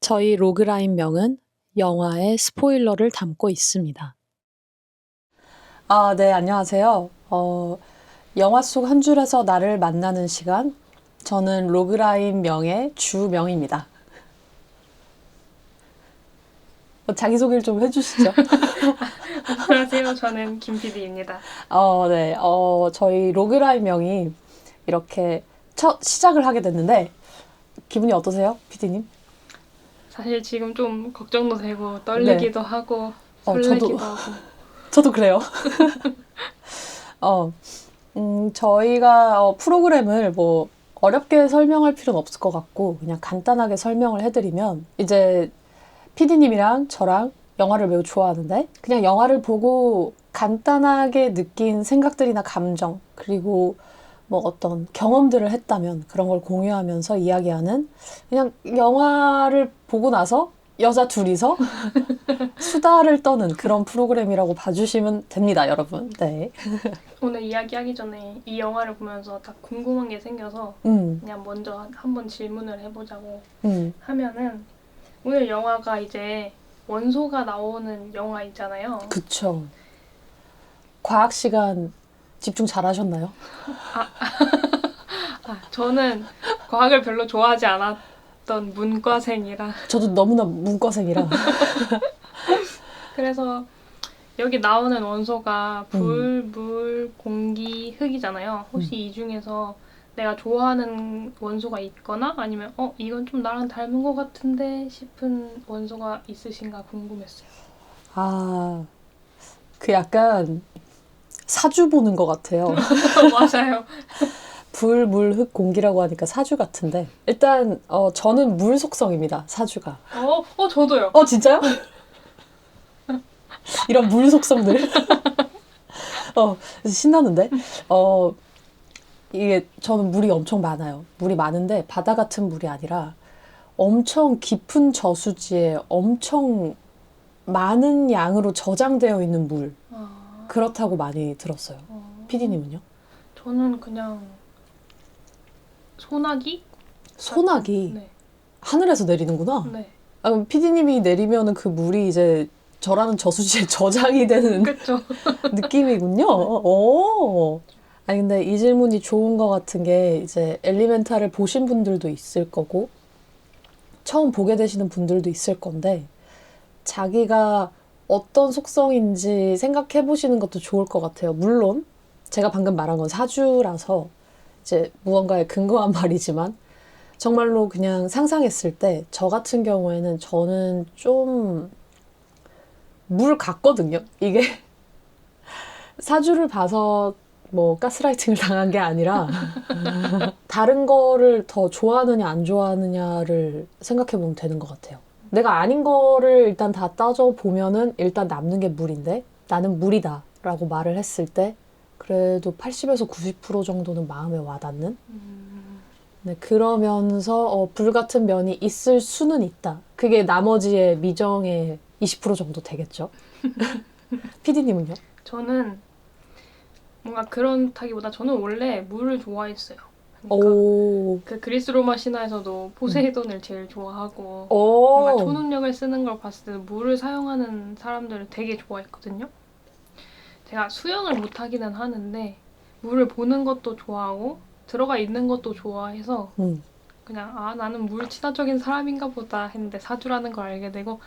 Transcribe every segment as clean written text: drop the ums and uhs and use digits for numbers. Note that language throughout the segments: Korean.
저희 로그라인 명은 영화의 스포일러를 담고 있습니다. 네, 안녕하세요. 영화 속 한 줄에서 나를 만나는 시간. 저는 로그라인 명의 주명입니다. 자기소개를 좀 해주시죠. 안녕하세요. 저는 김 PD입니다. 네. 저희 로그라인 명이 이렇게 첫 시작을 하게 됐는데, 기분이 어떠세요, PD님? 사실 지금 좀 걱정도 되고 떨리기도 하고 저도, 설레기도 하고 저도 그래요. 저희가 프로그램을 뭐 어렵게 설명할 필요는 없을 것 같고 그냥 간단하게 설명을 해드리면 이제 PD님이랑 저랑 영화를 매우 좋아하는데 그냥 영화를 보고 간단하게 느낀 생각들이나 감정 그리고 뭐 어떤 경험들을 했다면 그런 걸 공유하면서 이야기하는 그냥 영화를 보고 나서 여자 둘이서 수다를 떠는 그런 프로그램이라고 봐주시면 됩니다, 여러분. 네. 오늘 이야기하기 전에 이 영화를 보면서 딱 궁금한 게 생겨서 그냥 먼저 한번 질문을 해보자고 하면은 오늘 영화가 이제 원소가 나오는 영화 있잖아요. 그쵸. 과학 시간 집중 잘 하셨나요? 저는 과학을 별로 좋아하지 않았던 문과생이라 저도 너무나 문과생이라. 그래서 여기 나오는 원소가 불, 물, 공기, 흙이잖아요. 혹시 이 중에서 내가 좋아하는 원소가 있거나 아니면 이건 좀 나랑 닮은 것 같은데 싶은 원소가 있으신가 궁금했어요. 그 약간 사주 보는 것 같아요. 맞아요. 불, 물, 흙, 공기라고 하니까 사주 같은데. 일단, 저는 물 속성입니다, 사주가. 저도요. 진짜요? 이런 물 속성들. 신나는데? 이게, 저는 물이 엄청 많아요. 물이 많은데, 바다 같은 물이 아니라, 엄청 깊은 저수지에 엄청 많은 양으로 저장되어 있는 물. 그렇다고 많이 들었어요. PD님은요? 저는 그냥 소나기? 소나기. 네. 하늘에서 내리는구나. 네. 그럼 PD님이 내리면은 그 물이 이제 저라는 저수지에 저장이 되는 그쵸. 느낌이군요. 오. 아니, 근데 이 질문이 좋은 것 같은 게 이제 엘리멘탈을 보신 분들도 있을 거고, 처음 보게 되시는 분들도 있을 건데, 자기가 어떤 속성인지 생각해 보시는 것도 좋을 것 같아요. 물론, 제가 방금 말한 건 사주라서 이제 무언가에 근거한 말이지만, 정말로 그냥 상상했을 때, 저 같은 경우에는 저는 좀 물 같거든요. 이게 사주를 봐서 뭐 가스라이팅을 당한 게 아니라 다른 거를 더 좋아하느냐 안 좋아하느냐를 생각해 보면 되는 것 같아요. 내가 아닌 거를 일단 다 따져보면은 일단 남는 게 물인데 나는 물이다 라고 말을 했을 때 그래도 80에서 90% 정도는 마음에 와닿는? 네, 그러면서 불 같은 면이 있을 수는 있다. 그게 나머지의 미정의 20% 정도 되겠죠. PD님은요? 저는 뭔가 그렇다기보다 저는 원래 물을 좋아했어요. 오. 그 그리스 로마 신화에서도 포세이돈을 제일 좋아하고 오. 뭔가 초능력을 쓰는 걸 봤을 때 물을 사용하는 사람들을 되게 좋아했거든요. 제가 수영을 못하기는 하는데 물을 보는 것도 좋아하고 들어가 있는 것도 좋아해서 그냥 나는 물 친화적인 사람인가 보다 했는데 사주라는 걸 알게 되고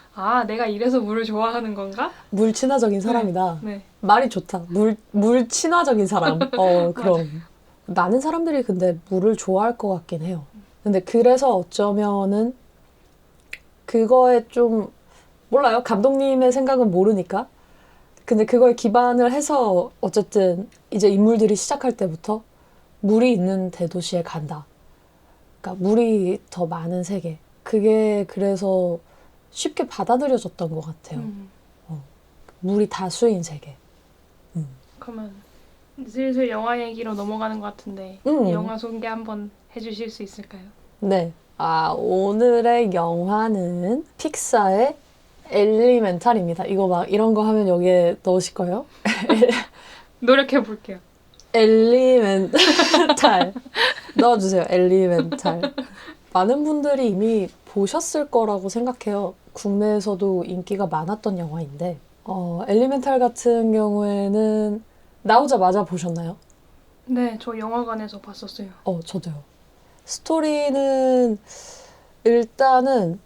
내가 이래서 물을 좋아하는 건가? 물 친화적인 사람이다. 네. 말이 좋다. 물 친화적인 사람. 그럼. 많은 사람들이 근데 물을 좋아할 것 같긴 해요. 근데 그래서 어쩌면은 그거에 좀 몰라요. 감독님의 생각은 모르니까. 근데 그거에 기반을 해서 어쨌든 이제 인물들이 시작할 때부터 물이 있는 대도시에 간다. 그러니까 물이 더 많은 세계. 그게 그래서 쉽게 받아들여졌던 것 같아요. 물이 다수인 세계. 그러면 슬슬 영화 얘기로 넘어가는 것 같은데 영화 소개 한번 해주실 수 있을까요? 네. 오늘의 영화는 픽사의 엘리멘탈입니다. 이거 막 이런 거 하면 여기에 넣으실 거예요? 노력해 볼게요. 엘리멘탈. 넣어주세요. 엘리멘탈. 많은 분들이 이미 보셨을 거라고 생각해요. 국내에서도 인기가 많았던 영화인데 엘리멘탈 같은 경우에는 나오자마자 보셨나요? 네, 저 영화관에서 봤었어요. 저도요. 스토리는 일단은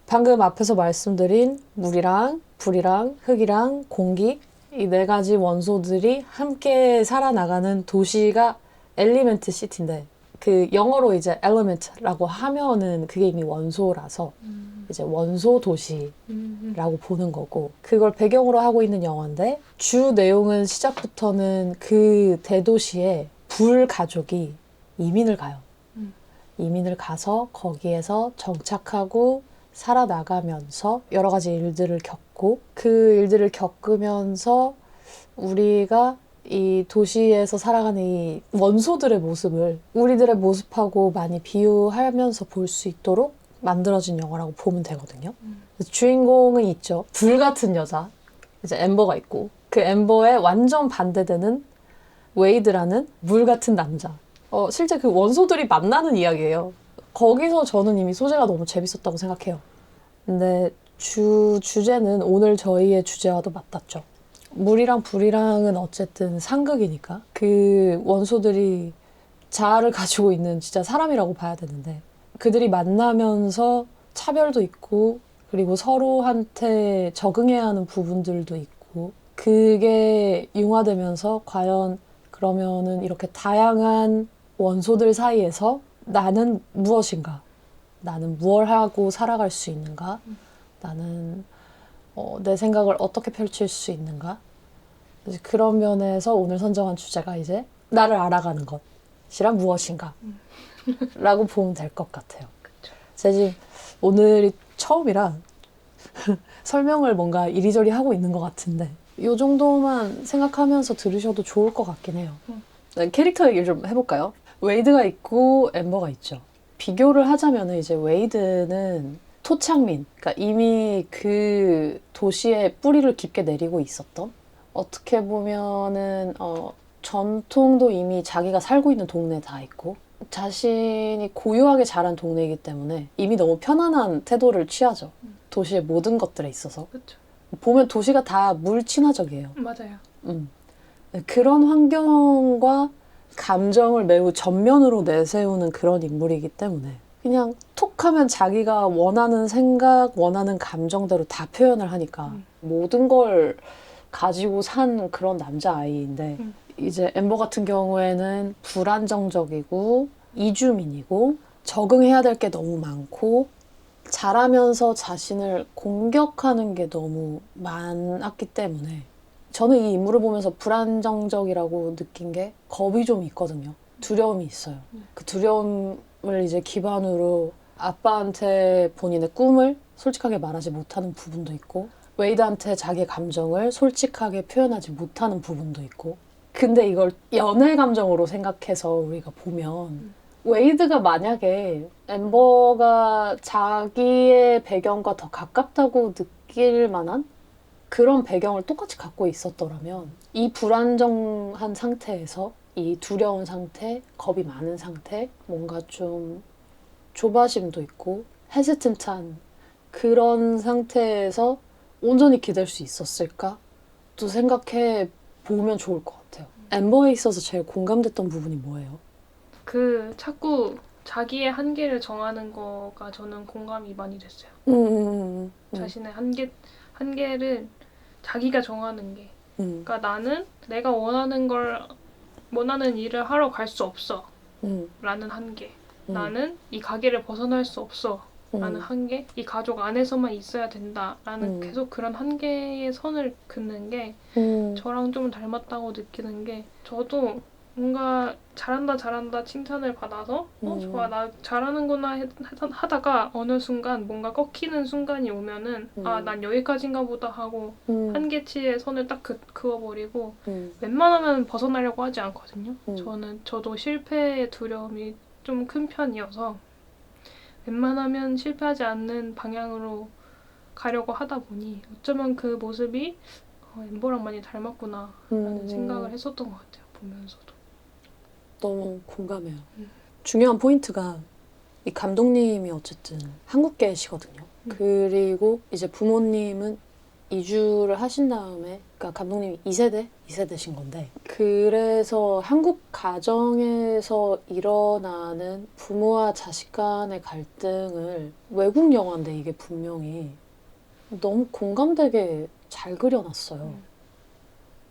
방금 앞에서 말씀드린 물이랑 불이랑 흙이랑 공기 이 네 가지 원소들이 함께 살아나가는 도시가 엘리멘트 시티인데 그 영어로 이제 element라고 하면은 그게 이미 원소라서 이제 원소 도시라고 보는 거고 그걸 배경으로 하고 있는 영화인데 주 내용은 시작부터는 그 대도시에 불 가족이 이민을 가요. 이민을 가서 거기에서 정착하고 살아나가면서 여러 가지 일들을 겪고 그 일들을 겪으면서 우리가 이 도시에서 살아가는 이 원소들의 모습을 우리들의 모습하고 많이 비유하면서 볼 수 있도록 만들어진 영화라고 보면 되거든요. 주인공은 있죠. 불 같은 여자, 이제 엠버가 있고 그 엠버의 완전 반대되는 웨이드라는 물 같은 남자. 실제 그 원소들이 만나는 이야기예요. 거기서 저는 이미 소재가 너무 재밌었다고 생각해요. 근데 주제는 오늘 저희의 주제와도 맞닿죠. 물이랑 불이랑은 어쨌든 상극이니까 그 원소들이 자아를 가지고 있는 진짜 사람이라고 봐야 되는데 그들이 만나면서 차별도 있고 그리고 서로한테 적응해야 하는 부분들도 있고 그게 융화되면서 과연 그러면은 이렇게 다양한 원소들 사이에서 나는 무엇인가? 나는 무엇을 하고 살아갈 수 있는가? 나는 내 생각을 어떻게 펼칠 수 있는가? 이제 그런 면에서 오늘 선정한 주제가 이제 나를 알아가는 것이란 무엇인가? 라고 보면 될 것 같아요. 제가 지금 오늘이 처음이라 설명을 뭔가 이리저리 하고 있는 것 같은데 이 정도만 생각하면서 들으셔도 좋을 것 같긴 해요. 네, 캐릭터 얘기를 좀 해볼까요? 웨이드가 있고 엠버가 있죠. 비교를 하자면 이제 웨이드는 토착민, 그러니까 이미 그 도시에 뿌리를 깊게 내리고 있었던 어떻게 보면은 전통도 이미 자기가 살고 있는 동네에 다 있고 자신이 고유하게 자란 동네이기 때문에 이미 너무 편안한 태도를 취하죠. 도시의 모든 것들에 있어서. 그렇죠. 보면 도시가 다 물친화적이에요. 맞아요. 그런 환경과 감정을 매우 전면으로 내세우는 그런 인물이기 때문에 그냥 톡 하면 자기가 원하는 생각, 원하는 감정대로 다 표현을 하니까 모든 걸 가지고 산 그런 남자아이인데 이제 엠버 같은 경우에는 불안정적이고 이주민이고 적응해야 될 게 너무 많고 자라면서 자신을 공격하는 게 너무 많았기 때문에 저는 이 인물을 보면서 불안정적이라고 느낀 게 겁이 좀 있거든요. 두려움이 있어요. 그 두려움을 이제 기반으로 아빠한테 본인의 꿈을 솔직하게 말하지 못하는 부분도 있고 웨이드한테 자기 감정을 솔직하게 표현하지 못하는 부분도 있고 근데 이걸 연애 감정으로 생각해서 우리가 보면 웨이드가 만약에 엠버가 자기의 배경과 더 가깝다고 느낄 만한 그런 배경을 똑같이 갖고 있었더라면 이 불안정한 상태에서 이 두려운 상태, 겁이 많은 상태, 뭔가 좀 조바심도 있고 헤지턴트한 그런 상태에서 온전히 기댈 수 있었을까? 또 생각해 보면 좋을 것 같아요. 엠버에 있어서 제일 공감됐던 부분이 뭐예요? 자꾸 자기의 한계를 정하는 거가 저는 공감이 많이 됐어요. 자신의 한계를 자기가 정하는 게. 그러니까 나는 내가 원하는 일을 하러 갈 수 없어. 라는 한계. 나는 이 가게를 벗어날 수 없어. 라는 한계. 이 가족 안에서만 있어야 된다. 라는 계속 그런 한계의 선을 긋는 게 저랑 좀 닮았다고 느끼는 게 저도 뭔가 잘한다 칭찬을 받아서 좋아 나 잘하는구나 하다가 어느 순간 뭔가 꺾이는 순간이 오면은 난 여기까지인가 보다 하고 한계치의 선을 딱 그어버리고 웬만하면 벗어나려고 하지 않거든요. 저도 실패의 두려움이 좀 큰 편이어서 웬만하면 실패하지 않는 방향으로 가려고 하다 보니 어쩌면 그 모습이 엠버랑 많이 닮았구나 라는 생각을 했었던 것 같아요. 보면서도. 너무 공감해요. 중요한 포인트가 이 감독님이 어쨌든 한국계시거든요. 그리고 이제 부모님은 이주를 하신 다음에, 그러니까 감독님이 2세대신 건데, 그래서 한국 가정에서 일어나는 부모와 자식 간의 갈등을, 외국 영화인데 이게 분명히 너무 공감되게 잘 그려놨어요.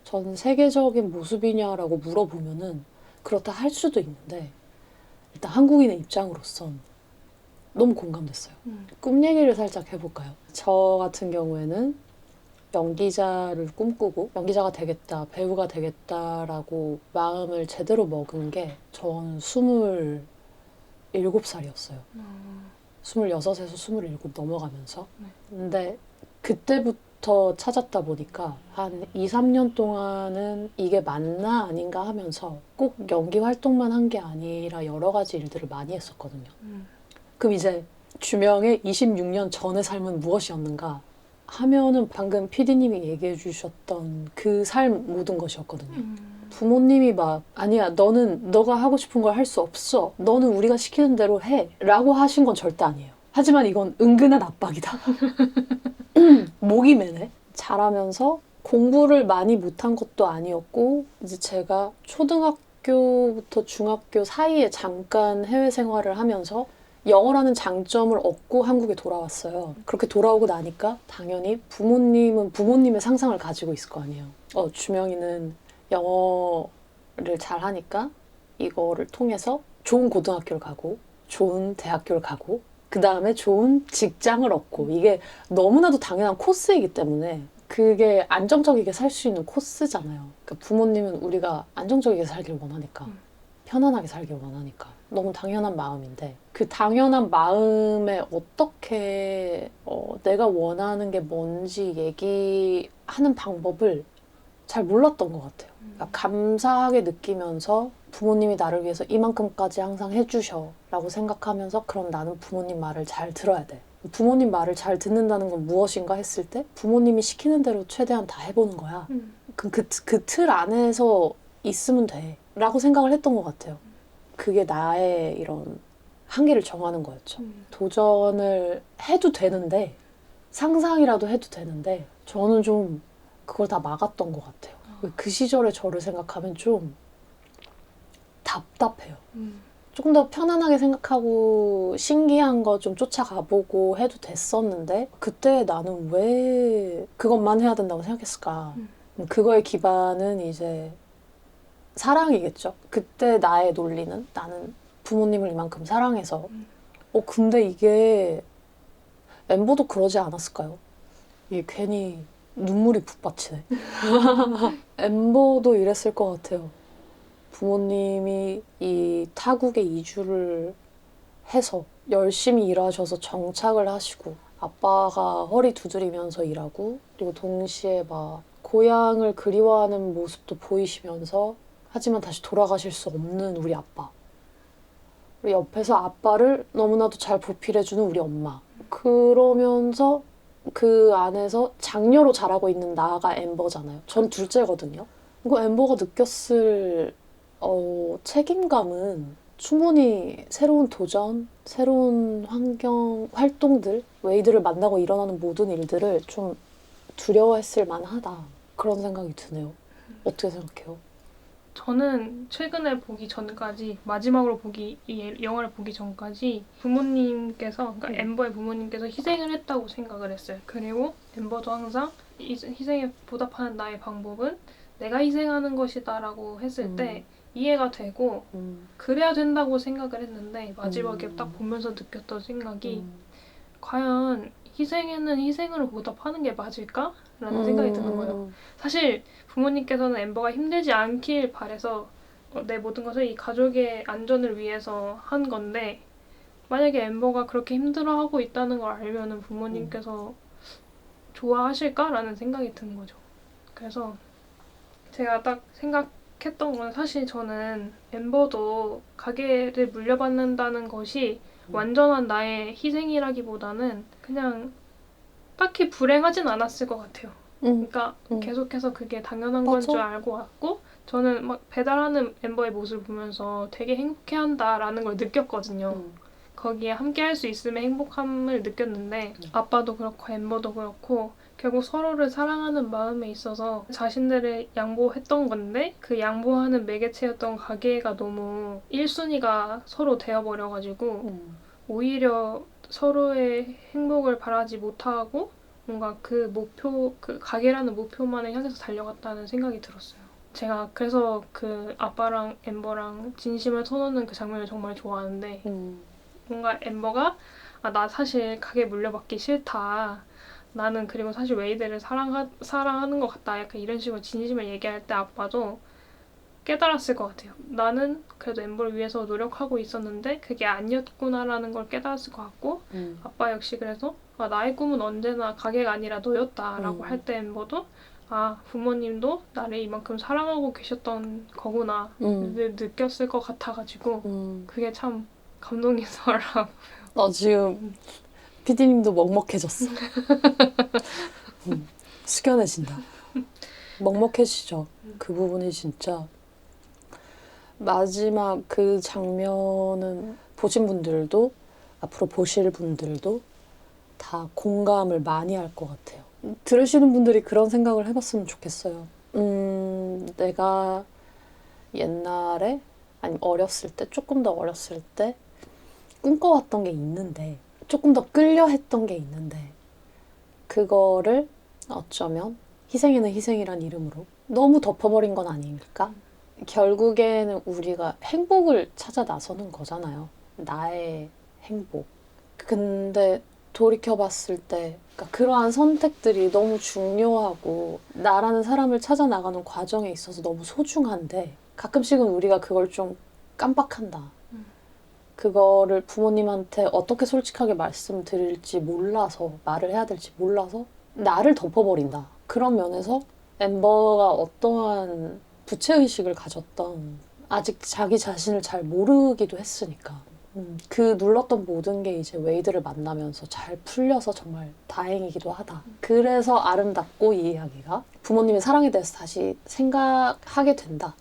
전 세계적인 모습이냐라고 물어보면은 그렇다 할 수도 있는데, 일단 한국인의 입장으로선 너무 공감됐어요. 꿈 얘기를 살짝 해볼까요? 저 같은 경우에는 연기자를 꿈꾸고 연기자가 되겠다, 배우가 되겠다라고 마음을 제대로 먹은 게 저는 27살이었어요. 26에서 27 넘어가면서. 근데 그때부터 찾았다 보니까 한 2, 3년 동안은 이게 맞나 아닌가 하면서 꼭 연기 활동만 한 게 아니라 여러 가지 일들을 많이 했었거든요. 그럼 이제 주명의 26년 전의 삶은 무엇이었는가 하면은 방금 PD님이 얘기해 주셨던 그 삶 모든 것이었거든요. 부모님이 막 아니야 너는 너가 하고 싶은 걸 할 수 없어. 너는 우리가 시키는 대로 해. 라고 하신 건 절대 아니에요. 하지만 이건 은근한 압박이다. 목이 매네. 자라면서 공부를 많이 못한 것도 아니었고 이제 제가 초등학교부터 중학교 사이에 잠깐 해외 생활을 하면서 영어라는 장점을 얻고 한국에 돌아왔어요. 그렇게 돌아오고 나니까 당연히 부모님은 부모님의 상상을 가지고 있을 거 아니에요. 주명이는 영어를 잘하니까 이거를 통해서 좋은 고등학교를 가고 좋은 대학교를 가고 그 다음에 좋은 직장을 얻고 이게 너무나도 당연한 코스이기 때문에 그게 안정적이게 살 수 있는 코스잖아요. 그러니까 부모님은 우리가 안정적이게 살길 원하니까 편안하게 살길 원하니까 너무 당연한 마음인데 그 당연한 마음에 어떻게 내가 원하는 게 뭔지 얘기하는 방법을 잘 몰랐던 것 같아요. 그러니까 감사하게 느끼면서 부모님이 나를 위해서 이만큼까지 항상 해주셔 라고 생각하면서 그럼 나는 부모님 말을 잘 들어야 돼. 부모님 말을 잘 듣는다는 건 무엇인가 했을 때 부모님이 시키는 대로 최대한 다 해보는 거야. 그 틀 안에서 있으면 돼 라고 생각을 했던 것 같아요. 그게 나의 이런 한계를 정하는 거였죠. 도전을 해도 되는데 상상이라도 해도 되는데 저는 좀 그걸 다 막았던 것 같아요. 그 시절의 저를 생각하면 좀 답답해요. 조금 더 편안하게 생각하고 신기한 거 좀 쫓아가보고 해도 됐었는데 그때 나는 왜 그것만 해야 된다고 생각했을까? 그거의 기반은 이제 사랑이겠죠. 그때 나의 논리는 나는 부모님을 이만큼 사랑해서 근데 이게 엠버도 그러지 않았을까요? 이게 괜히 눈물이 북받치네. 엠버도 이랬을 것 같아요. 부모님이 이 타국에 이주를 해서 열심히 일하셔서 정착을 하시고 아빠가 허리 두드리면서 일하고 그리고 동시에 막 고향을 그리워하는 모습도 보이시면서 하지만 다시 돌아가실 수 없는 우리 아빠. 그리고 옆에서 아빠를 너무나도 잘 보필해주는 우리 엄마. 그러면서 그 안에서 장녀로 자라고 있는 나가 엠버잖아요. 전 둘째거든요. 그 엠버가 느꼈을 책임감은 충분히 새로운 도전, 새로운 환경, 활동들, 웨이드를 만나고 일어나는 모든 일들을 좀 두려워했을 만하다. 그런 생각이 드네요. 어떻게 생각해요? 저는 최근에 보기 전까지 마지막으로 이 영화를 보기 전까지 부모님께서 그러니까 엠버의 부모님께서 희생을 했다고 생각을 했어요. 그리고 엠버도 항상 희생에 보답하는 나의 방법은 내가 희생하는 것이다라고 했을 때 이해가 되고 그래야 된다고 생각을 했는데 마지막에 딱 보면서 느꼈던 생각이 과연 희생에는 희생으로 보답하는 게 맞을까? 라는 생각이 드는 거예요. 사실 부모님께서는 엠버가 힘들지 않길 바래서 내 모든 것을 이 가족의 안전을 위해서 한 건데 만약에 엠버가 그렇게 힘들어하고 있다는 걸 알면은 부모님께서 좋아하실까라는 생각이 드는 거죠. 그래서 제가 딱 생각했던 건 사실 저는 엠버도 가게를 물려받는다는 것이 완전한 나의 희생이라기보다는 그냥 딱히 불행하진 않았을 것 같아요. 그러니까 계속해서 그게 당연한 건 줄 알고 왔고 저는 막 배달하는 엠버의 모습을 보면서 되게 행복해한다라는 걸 느꼈거든요. 거기에 함께 할 수 있음의 행복함을 느꼈는데 아빠도 그렇고 엠버도 그렇고 결국 서로를 사랑하는 마음에 있어서 자신들을 양보했던 건데 그 양보하는 매개체였던 가게가 너무 1순위가 서로 되어버려가지고 오히려 서로의 행복을 바라지 못하고 뭔가 그 목표, 그 가게라는 목표만을 향해서 달려갔다는 생각이 들었어요. 제가 그래서 그 아빠랑 엠버랑 진심을 터놓는 그 장면을 정말 좋아하는데 뭔가 엠버가 아, 나 사실 가게 물려받기 싫다. 나는 그리고 사실 웨이드를 사랑하는 것 같다. 약간 이런 식으로 진심을 얘기할 때 아빠도 깨달았을 것 같아요. 나는 그래도 엠버를 위해서 노력하고 있었는데 그게 아니었구나라는 걸 깨달았을 것 같고 아빠 역시 그래서 아, 나의 꿈은 언제나 가게가 아니라 너였다라고 할 때 엠버도 아, 부모님도 나를 이만큼 사랑하고 계셨던 거구나 느꼈을 것 같아가지고 그게 참 감동이더라고요. 나 지금 PD님도 먹먹해졌어. 숙연해진다. 먹먹해지죠. 그 부분이 진짜 마지막 그 장면은 보신 분들도 앞으로 보실 분들도 다 공감을 많이 할 것 같아요. 들으시는 분들이 그런 생각을 해봤으면 좋겠어요. 내가 옛날에 아니면 어렸을 때 조금 더 어렸을 때 꿈꿔왔던 게 있는데 조금 더 끌려 했던 게 있는데 그거를 어쩌면 희생에는 희생이란 이름으로 너무 덮어버린 건 아닐까? 결국에는 우리가 행복을 찾아 나서는 거잖아요. 나의 행복. 근데 돌이켜봤을 때 그러니까 그러한 선택들이 너무 중요하고 나라는 사람을 찾아 나가는 과정에 있어서 너무 소중한데 가끔씩은 우리가 그걸 좀 깜빡한다. 그거를 부모님한테 어떻게 솔직하게 말씀드릴지 몰라서 말을 해야 될지 몰라서 나를 덮어버린다. 그런 면에서 엠버가 어떠한 부채의식을 가졌던 아직 자기 자신을 잘 모르기도 했으니까 그 눌렀던 모든 게 이제 웨이드를 만나면서 잘 풀려서 정말 다행이기도 하다. 그래서 아름답고 이 이야기가 부모님의 사랑에 대해서 다시 생각하게 된다.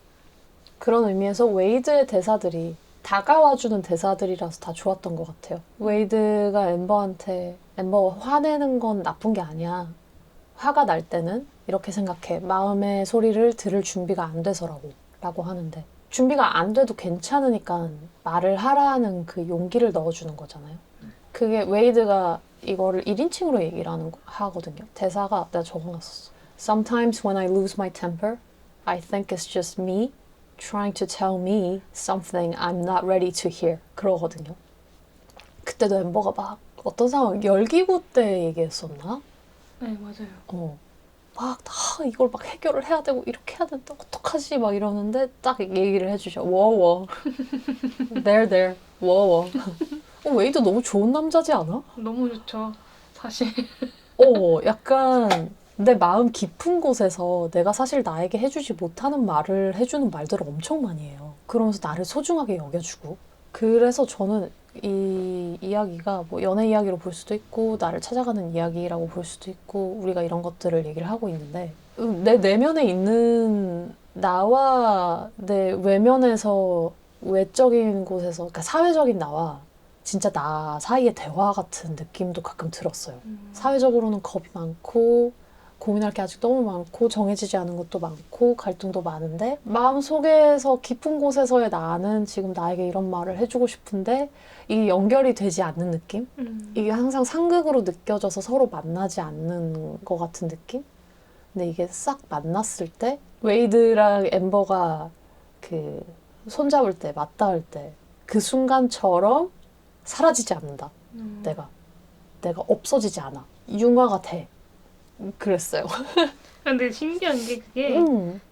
그런 의미에서 웨이드의 대사들이 다가와주는 대사들이라서 다 좋았던 것 같아요. 웨이드가 엠버한테 엠버 화내는 건 나쁜 게 아니야. 화가 날 때는 이렇게 생각해. 마음의 소리를 들을 준비가 안 돼서라고 라고 하는데 준비가 안 돼도 괜찮으니까 말을 하라는 그 용기를 넣어주는 거잖아요. 그게 웨이드가 이거를 1인칭으로 얘기를 하거든요. 대사가 내가 적어놨었어. Sometimes when I lose my temper, I think it's just me trying to tell me something I'm not ready to hear. 그러거든요. 그때도 엠버가 막 어떤 상황, 열기구 때 얘기했었나? 네, 맞아요. 막 이걸 막 해결을 해야 되고 이렇게 해야 된다. 어떡하지? 막 이러는데 딱 얘기를 해주셔. 워워. there. 워워. 웨이드 너무 좋은 남자지 않아? 너무 좋죠. 사실. 약간 내 마음 깊은 곳에서 내가 사실 나에게 해주지 못하는 말을 해주는 말들을 엄청 많이 해요. 그러면서 나를 소중하게 여겨주고. 그래서 저는 이 이야기가 뭐 연애 이야기로 볼 수도 있고 나를 찾아가는 이야기라고 볼 수도 있고 우리가 이런 것들을 얘기를 하고 있는데 내 내면에 있는 나와 내 외면에서 외적인 곳에서 그러니까 사회적인 나와 진짜 나 사이의 대화 같은 느낌도 가끔 들었어요. 사회적으로는 겁이 많고 고민할 게 아직 너무 많고 정해지지 않은 것도 많고 갈등도 많은데 마음속에서 깊은 곳에서의 나는 지금 나에게 이런 말을 해주고 싶은데 이게 연결이 되지 않는 느낌? 이게 항상 상극으로 느껴져서 서로 만나지 않는 것 같은 느낌? 근데 이게 싹 만났을 때 웨이드랑 엠버가 그 손잡을 때 맞닿을 때 그 순간처럼 사라지지 않는다. 내가 없어지지 않아. 융화가 돼. 그랬어요. 근데 신기한 게 그게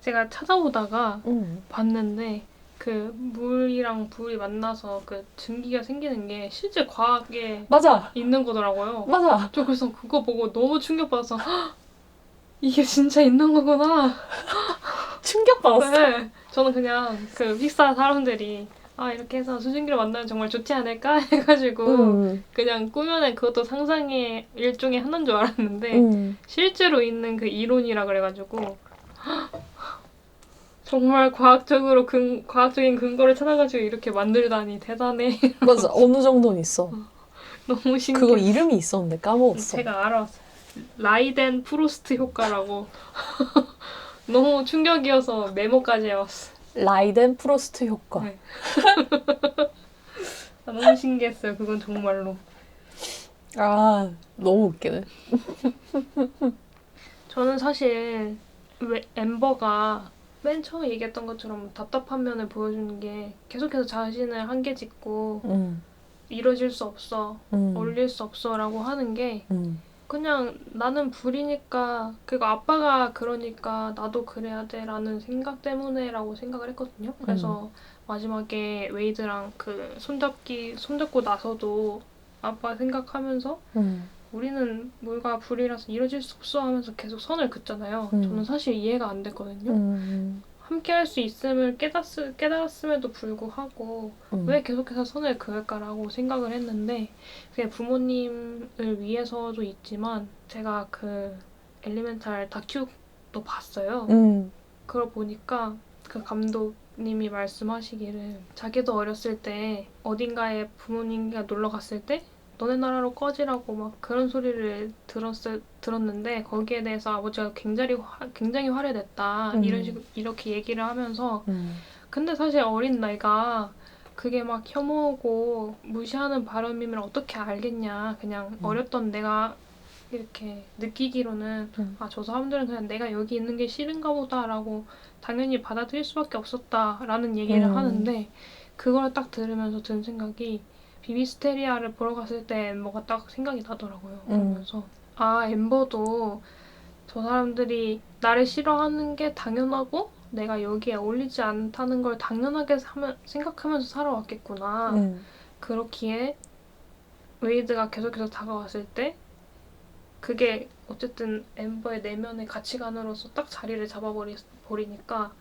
제가 찾아보다가 봤는데 그 물이랑 불이 만나서 그 증기가 생기는 게 실제 과학에 맞아. 있는 거더라고요. 맞아. 저 그래서 그거 보고 너무 충격받아서 "헉! 이게 진짜 있는 거구나. 충격받았어. 네. 저는 그냥 그 픽사 사람들이 아 이렇게 해서 수증기를 만나면 정말 좋지 않을까 해가지고 그냥 꾸며낸 그것도 상상의 일종의 하나인 줄 알았는데 실제로 있는 그 이론이라 그래가지고 정말 과학적인 근거를 찾아가지고 이렇게 만들다니 대단해. 맞아. 어느 정도는 있어. 너무 신기해. 그거 이름이 있었는데 까먹었어. 제가 알아왔어요. 라이덴 프로스트 효과라고. 너무 충격이어서 메모까지 해왔어. 라이덴 프로스트 효과. 네. 너무 신기했어요. 그건 정말로. 아, 너무 웃기네. 저는 사실 왜 엠버가 맨 처음에 얘기했던 것처럼 답답한 면을 보여주는 게 계속해서 자신을 한계 짓고 이뤄질 수 없어, 어울릴 수 없어 라고 하는 게 그냥 나는 불이니까 그리고 아빠가 그러니까 나도 그래야 돼 라는 생각 때문에 라고 생각을 했거든요. 그래서 마지막에 웨이드랑 그 손잡고 나서도 아빠 생각하면서 우리는 물과 불이라서 이뤄질 수 없어 하면서 계속 선을 긋잖아요. 저는 사실 이해가 안 됐거든요. 함께 할 수 있음을 깨달았음에도 불구하고 왜 계속해서 선을 그을까라고 생각을 했는데 그게 부모님을 위해서도 있지만 제가 그 엘리멘탈 다큐도 봤어요. 그걸 보니까 그 감독님이 말씀하시기를 자기도 어렸을 때 어딘가에 부모님과 놀러 갔을 때 너네 나라로 꺼지라고 막 그런 소리를 들었는데 거기에 대해서 아버지가 굉장히 화를 냈다. 이렇게 얘기를 하면서 근데 사실 어린 나이가 그게 막 혐오고 무시하는 발언임을 어떻게 알겠냐. 그냥 어렸던 내가 이렇게 느끼기로는 아, 저 사람들은 그냥 내가 여기 있는 게 싫은가 보다라고 당연히 받아들일 수밖에 없었다라는 얘기를 하는데 그걸 딱 들으면서 든 생각이 비비스테리아를 보러 갔을 때 엠버가 딱 생각이 나더라고요. 그러면서 아, 엠버도 저 사람들이 나를 싫어하는 게 당연하고 내가 여기에 어울리지 않다는 걸 당연하게 생각하면서 살아왔겠구나. 그렇기에 웨이드가 계속해서 다가왔을 때 그게 어쨌든 엠버의 내면의 가치관으로서 딱 자리를 잡아버리니까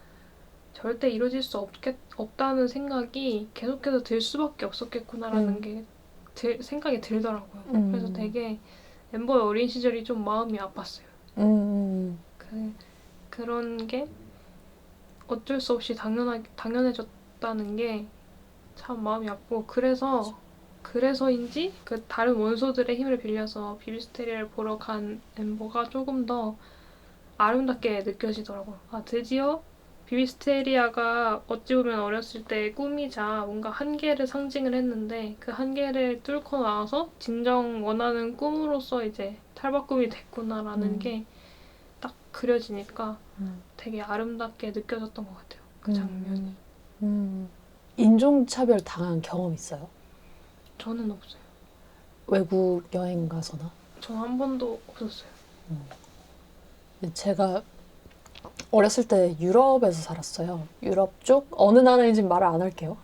절대 이루어질 수 없다는 생각이 계속해서 들 수밖에 없었겠구나라는 게 생각이 들더라고요. 그래서 되게 엠버의 어린 시절이 좀 마음이 아팠어요. 그런 게 어쩔 수 없이 당연해졌다는 게 참 마음이 아프고 그래서인지 그 다른 원소들의 힘을 빌려서 비비스테리아를 보러 간 엠버가 조금 더 아름답게 느껴지더라고요. 아, 드디어 비비스테리아가 어찌 보면 어렸을 때 꿈이자 뭔가 한계를 상징을 했는데 그 한계를 뚫고 나와서 진정 원하는 꿈으로서 이제 탈바꿈이 됐구나라는 게 딱 그려지니까 되게 아름답게 느껴졌던 것 같아요. 그 장면이. 인종차별 당한 경험 있어요? 저는 없어요. 외국 여행 가서나? 전 한 번도 없었어요. 제가 어렸을 때 유럽에서 살았어요. 유럽 쪽? 어느 나라인지는 말을 안 할게요.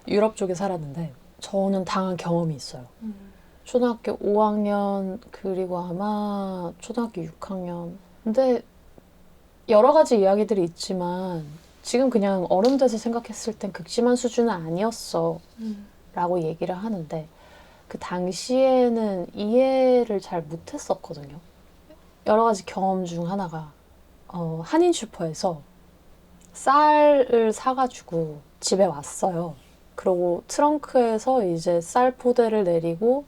유럽 쪽에 살았는데 저는 당한 경험이 있어요. 초등학교 5학년 그리고 아마 초등학교 6학년. 근데 여러 가지 이야기들이 있지만 지금 그냥 어른 돼서 생각했을 땐 극심한 수준은 아니었어 라고 얘기를 하는데 그 당시에는 이해를 잘 못했었거든요. 여러 가지 경험 중 하나가 한인 슈퍼에서 쌀을 사가지고 집에 왔어요. 그리고 트렁크에서 이제 쌀 포대를 내리고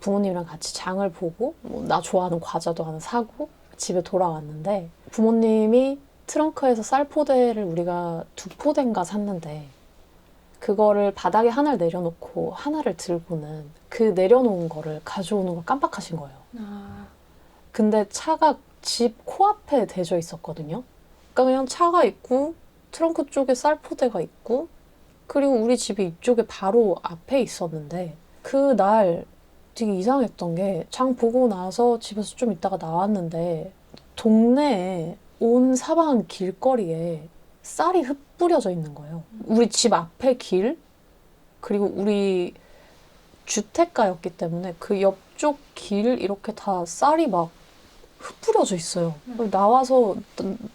부모님이랑 같이 장을 보고 나 좋아하는 과자도 하나 사고 집에 돌아왔는데 부모님이 트렁크에서 쌀 포대를 우리가 2포대인가 샀는데 그거를 바닥에 하나를 내려놓고 하나를 들고는 그 내려놓은 거를 가져오는 걸 깜빡하신 거예요. 근데 차가 집 코앞에 대져 있었거든요. 그러니까 그냥 차가 있고 트렁크 쪽에 쌀 포대가 있고 그리고 우리 집이 이쪽에 바로 앞에 있었는데 그날 되게 이상했던 게 장 보고 나서 집에서 좀 있다가 나왔는데 동네에 온 사방 길거리에 쌀이 흩뿌려져 있는 거예요. 우리 집 앞에 길 그리고 우리 주택가였기 때문에 그 옆쪽 길 이렇게 다 쌀이 막 흩뿌려져 있어요. 나와서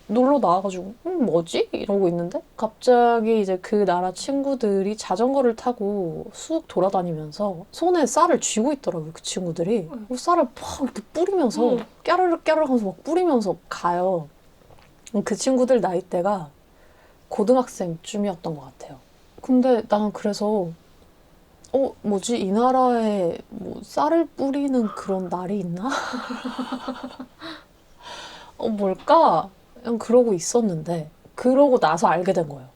놀러 나와가지고 뭐지? 이러고 있는데 갑자기 이제 그 나라 친구들이 자전거를 타고 쑥 돌아다니면서 손에 쌀을 쥐고 있더라고요. 그 친구들이. 쌀을 팍 이렇게 뿌리면서 깨르륵 깨르륵 하면서 막 뿌리면서 가요. 그 친구들 나이대가 고등학생쯤이었던 것 같아요. 근데 난 그래서 뭐지? 이 나라에 뭐 쌀을 뿌리는 그런 날이 있나? 뭘까? 그냥 그러고 있었는데 그러고 나서 알게 된 거예요.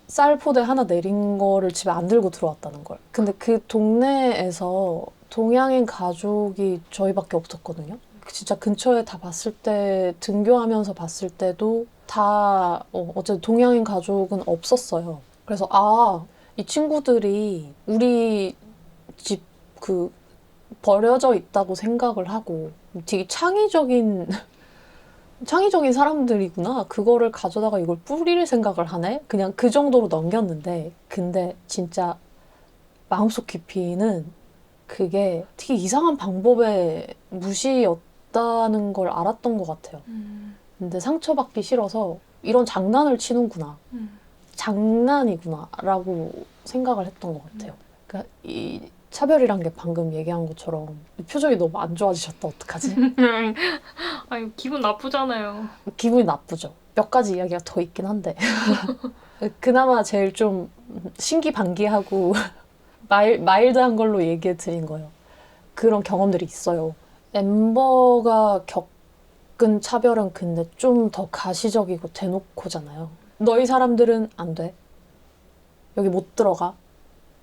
쌀 포대 하나 내린 거를 집에 안 들고 들어왔다는 걸. 근데 그 동네에서 동양인 가족이 저희밖에 없었거든요. 진짜 근처에 다 봤을 때, 등교하면서 봤을 때도 다 어쨌든 동양인 가족은 없었어요. 그래서 이 친구들이 우리 집 버려져 있다고 생각을 하고 되게 창의적인 사람들이구나. 그거를 가져다가 이걸 뿌릴 생각을 하네? 그냥 그 정도로 넘겼는데, 근데 진짜 마음속 깊이는 그게 되게 이상한 방법의 무시였다는 걸 알았던 것 같아요. 근데 상처받기 싫어서 이런 장난을 치는구나. 장난이구나. 라고 생각을 했던 것 같아요. 그러니까 이 차별이란 게 방금 얘기한 것처럼 표정이 너무 안 좋아지셨다. 어떡하지? 아니, 기분 나쁘잖아요. 기분이 나쁘죠. 몇 가지 이야기가 더 있긴 한데 그나마 제일 좀 신기반기하고 마일드한 걸로 얘기해 드린 거예요. 그런 경험들이 있어요. 엠버가 겪은 차별은 근데 좀 더 가시적이고 대놓고잖아요. 너희 사람들은 안 돼. 여기 못 들어가.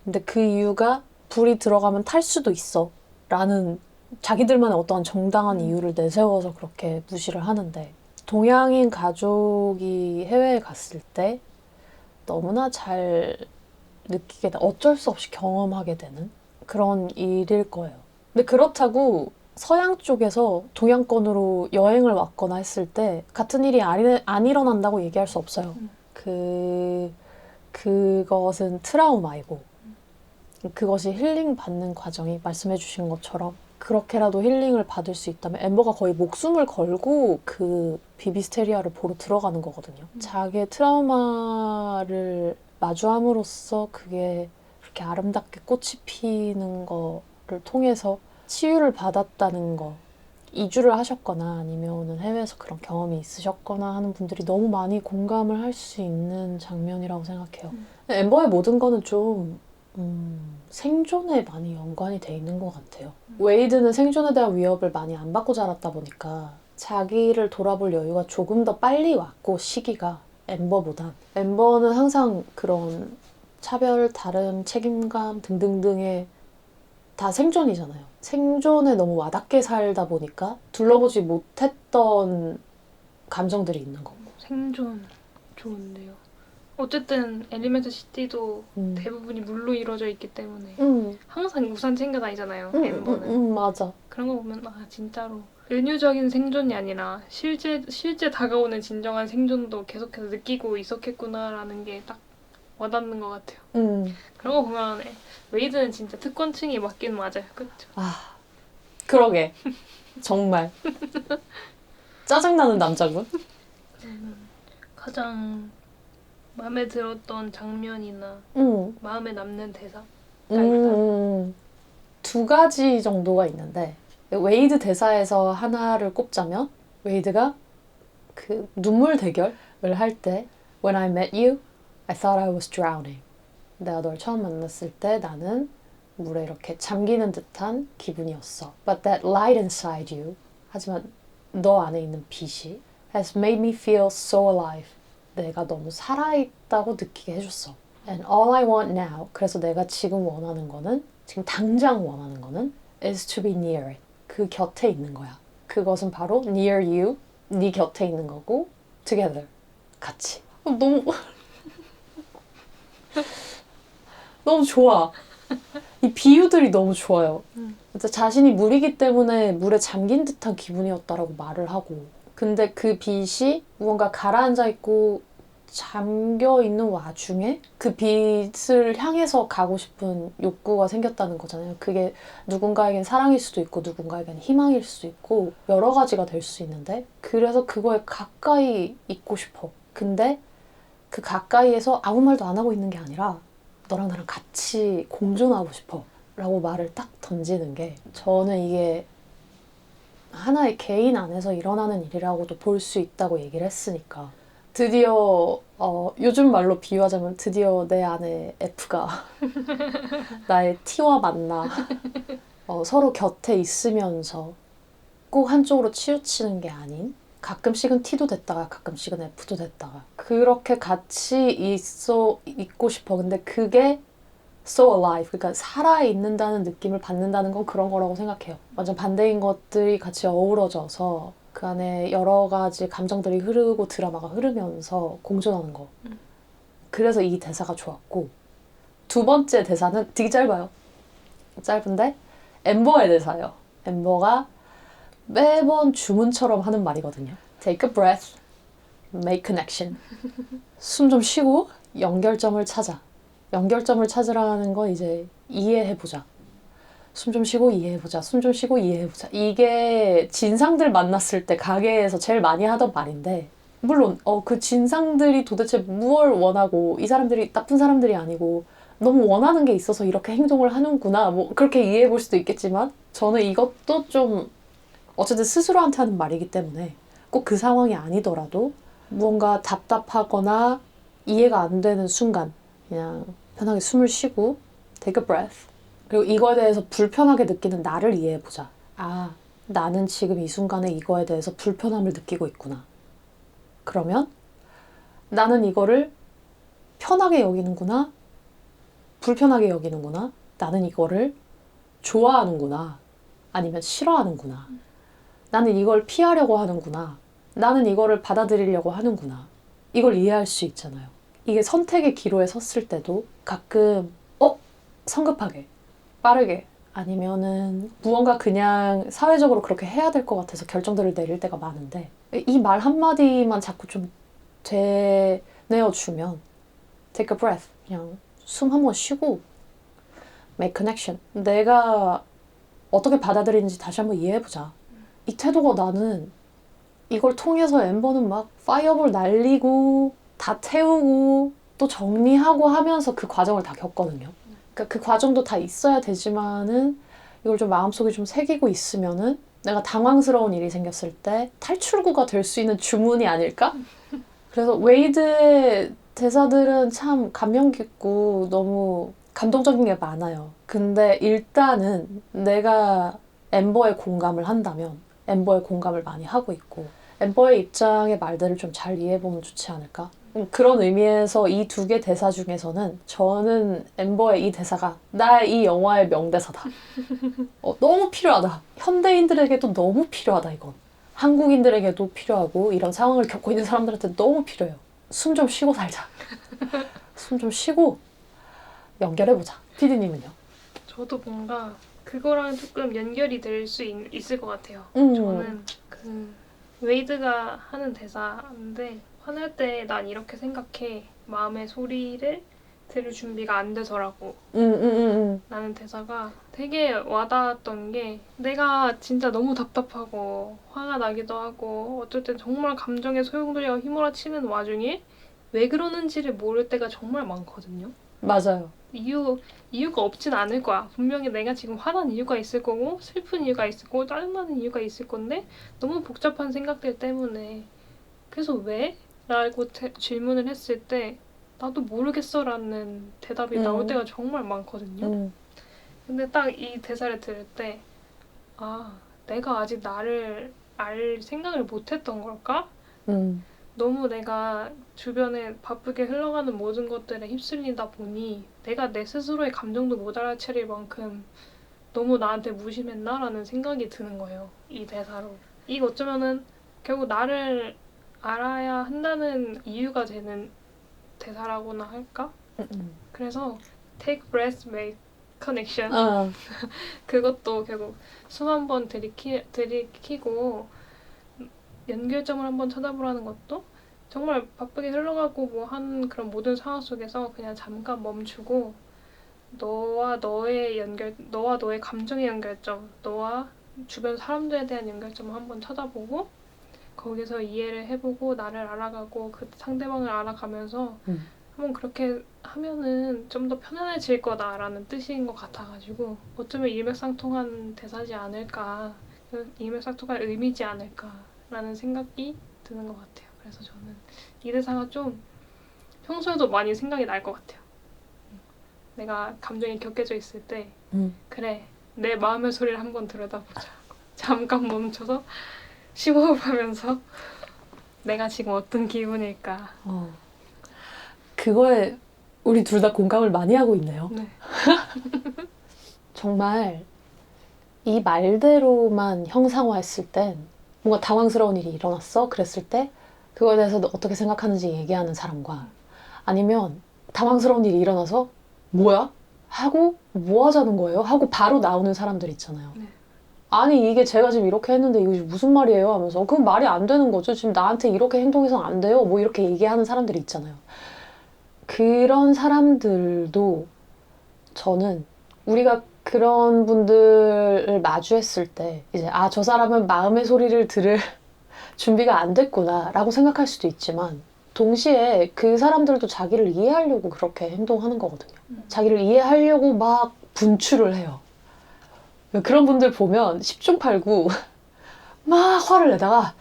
근데 그 이유가 불이 들어가면 탈 수도 있어. 라는 자기들만의 어떠한 정당한 이유를 내세워서 그렇게 무시를 하는데, 동양인 가족이 해외에 갔을 때 너무나 잘 느끼게 어쩔 수 없이 경험하게 되는 그런 일일 거예요. 근데 그렇다고 서양 쪽에서 동양권으로 여행을 왔거나 했을 때 같은 일이 안 일어난다고 얘기할 수 없어요. 그것은 트라우마이고 그것이 힐링 받는 과정이 말씀해 주신 것처럼 그렇게라도 힐링을 받을 수 있다면 엠버가 거의 목숨을 걸고 그 비비스테리아를 보러 들어가는 거거든요. 자기의 트라우마를 마주함으로써 그게 그렇게 아름답게 꽃이 피는 거를 통해서 치유를 받았다는 거. 이주를 하셨거나 아니면 해외에서 그런 경험이 있으셨거나 하는 분들이 너무 많이 공감을 할 수 있는 장면이라고 생각해요. 엠버의 모든 거는 좀 생존에 많이 연관이 돼 있는 것 같아요. 웨이드는 생존에 대한 위협을 많이 안 받고 자랐다 보니까 자기를 돌아볼 여유가 조금 더 빨리 왔고, 시기가 엠버보단. 엠버는 항상 그런 차별, 다름, 책임감 등등등의 다 생존이잖아요. 생존에 너무 와닿게 살다 보니까 둘러보지 못했던 감정들이 있는 거고. 생존 좋은데요. 어쨌든 엘리멘트 시티도 대부분이 물로 이루어져 있기 때문에 항상 우산 챙겨 다니잖아요. 엠버는. 맞아. 그런 거 보면 진짜로 은유적인 생존이 아니라 실제 다가오는 진정한 생존도 계속해서 느끼고 있었겠구나라는 게 딱 와닿는 것 같아요. 그런 거 보면 웨이드는 진짜 특권층이 맞긴 맞아요. 그렇죠? 그러게. 정말. 짜증나는 남자군. 그러면 가장 마음에 들었던 장면이나 마음에 남는 대사가 있다면? 두 가지 정도가 있는데, 웨이드 대사에서 하나를 꼽자면 웨이드가 그 눈물 대결을 할 때 When I met you, I thought I was drowning. 내가 널 처음 만났을 때 나는 물에 이렇게 잠기는 듯한 기분이었어. But that light inside you, 하지만 너 안에 있는 빛이 has made me feel so alive. 내가 너무 살아있다고 느끼게 해줬어. And all I want now, 그래서 내가 지금 원하는 거는, 지금 당장 원하는 거는 is to be near it. 그 곁에 있는 거야. 그것은 바로 near you, 네 곁에 있는 거고 together, 같이. 너무 너무 좋아. 이 비유들이 너무 좋아요. 진짜 자신이 물이기 때문에 물에 잠긴 듯한 기분이었다라고 말을 하고, 근데 그 빛이 무언가 가라앉아 있고 잠겨 있는 와중에 그 빛을 향해서 가고 싶은 욕구가 생겼다는 거잖아요. 그게 누군가에겐 사랑일 수도 있고 누군가에겐 희망일 수도 있고 여러 가지가 될 수 있는데, 그래서 그거에 가까이 있고 싶어. 근데 그 가까이에서 아무 말도 안 하고 있는 게 아니라 너랑 나랑 같이 공존하고 싶어 라고 말을 딱 던지는 게, 저는 이게 하나의 개인 안에서 일어나는 일이라고도 볼 수 있다고 얘기를 했으니까 드디어 요즘 말로 비유하자면 드디어 내 안에 F가 나의 T와 만나 서로 곁에 있으면서 꼭 한쪽으로 치우치는 게 아닌 가끔씩은 T도 됐다가 가끔씩은 F도 됐다가 그렇게 같이 있고 싶어. 근데 그게 so alive. 그러니까 살아있는다는 느낌을 받는다는 건 그런 거라고 생각해요. 완전 반대인 것들이 같이 어우러져서 그 안에 여러 가지 감정들이 흐르고 드라마가 흐르면서 공존하는 거. 그래서 이 대사가 좋았고 두 번째 대사는 되게 짧아요. 짧은데 엠버의 대사예요. 엠버가 매번 주문처럼 하는 말이거든요. Take a breath, make connection. 숨 좀 쉬고 연결점을 찾아. 연결점을 찾으라는 건 이제 이해해보자. 숨 좀 쉬고 이해해보자. 숨 좀 쉬고 이해해보자. 이게 진상들 만났을 때 가게에서 제일 많이 하던 말인데 물론 그 진상들이 도대체 무엇을 원하고 이 사람들이 나쁜 사람들이 아니고 너무 원하는 게 있어서 이렇게 행동을 하는구나. 뭐 그렇게 이해해볼 수도 있겠지만 저는 이것도 좀 어쨌든 스스로한테 하는 말이기 때문에 꼭 그 상황이 아니더라도 무언가 답답하거나 이해가 안 되는 순간 그냥 편하게 숨을 쉬고 take a breath. 그리고 이거에 대해서 불편하게 느끼는 나를 이해해보자. 아, 나는 지금 이 순간에 이거에 대해서 불편함을 느끼고 있구나. 그러면 나는 이거를 편하게 여기는구나. 불편하게 여기는구나. 나는 이거를 좋아하는구나. 아니면 싫어하는구나. 나는 이걸 피하려고 하는구나. 나는 이거를 받아들이려고 하는구나. 이걸 이해할 수 있잖아요. 이게 선택의 기로에 섰을 때도 가끔 성급하게 빠르게 아니면은 무언가 그냥 사회적으로 그렇게 해야 될 것 같아서 결정들을 내릴 때가 많은데 이 말 한마디만 자꾸 좀 되뇌어주면 take a breath 그냥 숨 한번 쉬고 make connection 내가 어떻게 받아들이는지 다시 한번 이해해보자. 이 태도가 나는 이걸 통해서 엠버는 막 파이어볼 날리고 다 태우고 또 정리하고 하면서 그 과정을 다 겪거든요. 그러니까 그 과정도 다 있어야 되지만은 이걸 좀 마음속에 좀 새기고 있으면은 내가 당황스러운 일이 생겼을 때 탈출구가 될 수 있는 주문이 아닐까? 그래서 웨이드의 대사들은 참 감명 깊고 너무 감동적인 게 많아요. 근데 일단은 내가 엠버에 공감을 한다면 엠버에 공감을 많이 하고 있고 엠버의 입장의 말들을 좀 잘 이해해보면 좋지 않을까? 그런 의미에서 이 두 개 대사 중에서는 저는 엠버의 이 대사가 나의 이 영화의 명대사다. 너무 필요하다. 현대인들에게도 너무 필요하다 이건. 한국인들에게도 필요하고 이런 상황을 겪고 있는 사람들한테 너무 필요해요. 숨 좀 쉬고 살자. 숨 좀 쉬고 연결해보자. 피디님은요? 저도 뭔가 그거랑 조금 연결이 될 수 있을 것 같아요. 저는 그 웨이드가 하는 대사인데 화날 때 난 이렇게 생각해. 마음의 소리를 들을 준비가 안 돼서라고. 라는 대사가 되게 와닿았던 게 내가 진짜 너무 답답하고 화가 나기도 하고 어쩔 땐 정말 감정에 소용돌이가 휘몰아치는 와중에 왜 그러는지를 모를 때가 정말 많거든요. 맞아요. 이유가 없진 않을 거야. 분명히 내가 지금 화난 이유가 있을 거고 슬픈 이유가 있을 거고 짜증나는 이유가 있을 건데 너무 복잡한 생각들 때문에 그래서 왜? 라고 질문을 했을 때 나도 모르겠어라는 대답이 나올 때가 정말 많거든요. 근데 딱 이 대사를 들을 때 아, 내가 아직 나를 알 생각을 못했던 걸까? 너무 내가 주변에 바쁘게 흘러가는 모든 것들에 휩쓸리다 보니 내가 내 스스로의 감정도 못 알아차릴 만큼 너무 나한테 무심했나라는 생각이 드는 거예요. 이 대사로. 이거 어쩌면은 결국 나를 알아야 한다는 이유가 되는 대사라고나 할까? 그래서 take breath, make connection. 그것도 결국 숨 한번 들이키고 연결점을 한번 찾아보라는 것도 정말 바쁘게 흘러가고 뭐 한 그런 모든 상황 속에서 그냥 잠깐 멈추고 너와 너의 감정의 연결점, 너와 주변 사람들에 대한 연결점을 한번 찾아보고 거기서 이해를 해보고 나를 알아가고 그 상대방을 알아가면서 한번 그렇게 하면은 좀 더 편안해질 거다라는 뜻인 것 같아가지고 어쩌면 일맥상통한 대사지 않을까 이메일 사투가 의미지 않을까라는 생각이 드는 것 같아요. 그래서 저는 이 대사가 좀 평소에도 많이 생각이 날 것 같아요. 내가 감정이 격해져 있을 때 그래, 내 마음의 소리를 한번 들여다보자. 잠깐 멈춰서 심호흡하면서 내가 지금 어떤 기분일까. 그거에 우리 둘 다 공감을 많이 하고 있네요. 네. 정말 이 말대로만 형상화했을 땐 뭔가 당황스러운 일이 일어났어? 그랬을 때 그거에 대해서 너 어떻게 생각하는지 얘기하는 사람과 아니면 당황스러운 일이 일어나서 뭐야? 하고 뭐 하자는 거예요? 하고 바로 나오는 사람들 있잖아요. 네. 아니 이게 제가 지금 이렇게 했는데 이거 무슨 말이에요? 하면서 그건 말이 안 되는 거죠. 지금 나한테 이렇게 행동해서는 안 돼요. 뭐 이렇게 얘기하는 사람들이 있잖아요. 그런 사람들도 저는 우리가 그런 분들을 마주했을 때 이제 아, 저 사람은 마음의 소리를 들을 준비가 안 됐구나 라고 생각할 수도 있지만 동시에 그 사람들도 자기를 이해하려고 그렇게 행동하는 거거든요. 자기를 이해하려고 막 분출을 해요. 그런 분들 보면 10중 8구 막 화를 내다가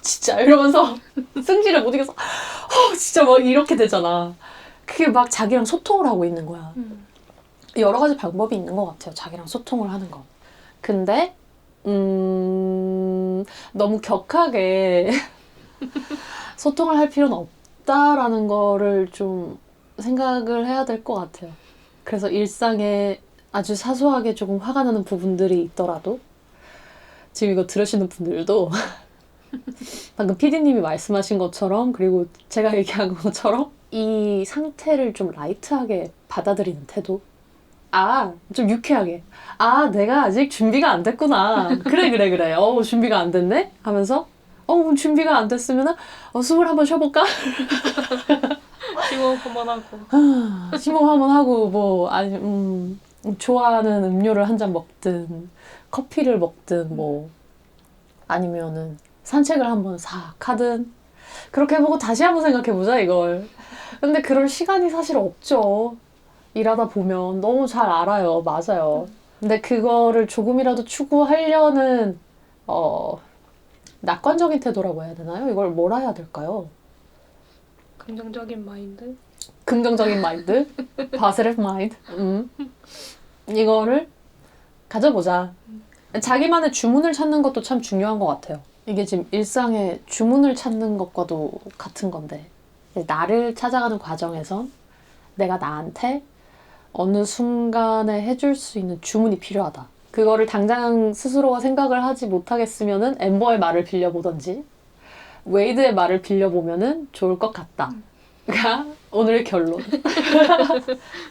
진짜 이러면서 승질을 못 이겨서 진짜 막 이렇게 되잖아. 그게 막 자기랑 소통을 하고 있는 거야. 여러 가지 방법이 있는 것 같아요. 자기랑 소통을 하는 거. 근데 너무 격하게 소통을 할 필요는 없다라는 거를 좀 생각을 해야 될 것 같아요. 그래서 일상에 아주 사소하게 조금 화가 나는 부분들이 있더라도 지금 이거 들으시는 분들도 방금 PD님이 말씀하신 것처럼 그리고 제가 얘기한 것처럼 이 상태를 좀 라이트하게 받아들이는 태도 좀 유쾌하게 내가 아직 준비가 안 됐구나 그래 준비가 안 됐네 하면서 그럼 준비가 안 됐으면 숨을 한번 쉬어볼까? 심호흡 한번 하고 심호흡 한번 하고 뭐 아니 좋아하는 음료를 한 잔 먹든 커피를 먹든 뭐 아니면은 산책을 한번 싹 하든 그렇게 해보고 다시 한번 생각해보자 이걸. 근데 그럴 시간이 사실 없죠. 일하다 보면 너무 잘 알아요. 맞아요. 근데 그거를 조금이라도 추구하려는 낙관적인 태도라고 해야 되나요? 이걸 뭐라 해야 될까요? 긍정적인 마인드? 긍정적인 마인드? positive mind? 이거를 가져보자. 자기만의 주문을 찾는 것도 참 중요한 것 같아요. 이게 지금 일상의 주문을 찾는 것과도 같은 건데 나를 찾아가는 과정에선 내가 나한테 어느 순간에 해줄 수 있는 주문이 필요하다. 그거를 당장 스스로가 생각을 하지 못하겠으면은 엠버의 말을 빌려보던지 웨이드의 말을 빌려보면은 좋을 것 같다. 가 오늘의 결론.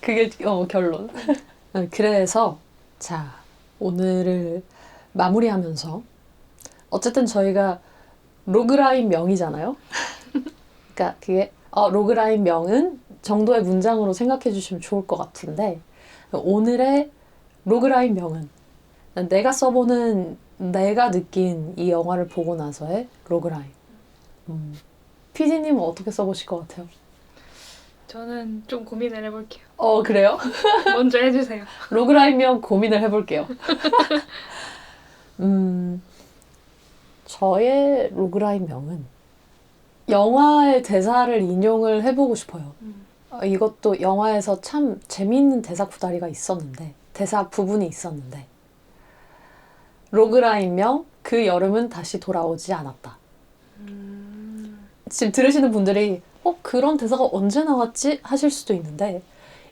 그게 결론. 그래서 자 오늘을 마무리하면서 어쨌든 저희가 로그라인 명이잖아요. 그러니까 그게 로그라인 명은 정도의 문장으로 생각해 주시면 좋을 것 같은데 오늘의 로그라인 명은 내가 써보는 내가 느낀 이 영화를 보고 나서의 로그라인. PD님은 어떻게 써보실 것 같아요? 저는 좀 고민을 해볼게요. 그래요? 먼저 해주세요. 로그라인명 고민을 해볼게요. 저의 로그라인명은 영화의 대사를 인용을 해보고 싶어요. 이것도 영화에서 참 재미있는 대사 구다리가 있었는데 대사 부분이 있었는데 로그라인명 그 여름은 다시 돌아오지 않았다. 지금 들으시는 분들이 그런 대사가 언제 나왔지? 하실 수도 있는데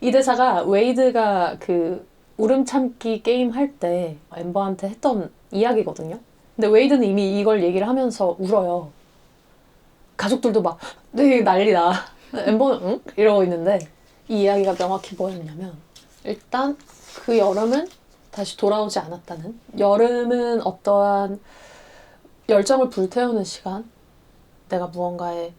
이 대사가 웨이드가 그 울음 참기 게임 할 때 엠버한테 했던 이야기거든요. 근데 웨이드는 이미 이걸 얘기를 하면서 울어요. 가족들도 막 되게 난리나. 엠버는 응? 이러고 있는데 이 이야기가 명확히 뭐였냐면 일단 그 여름은 다시 돌아오지 않았다는, 여름은 어떠한 열정을 불태우는 시간, 내가 무언가에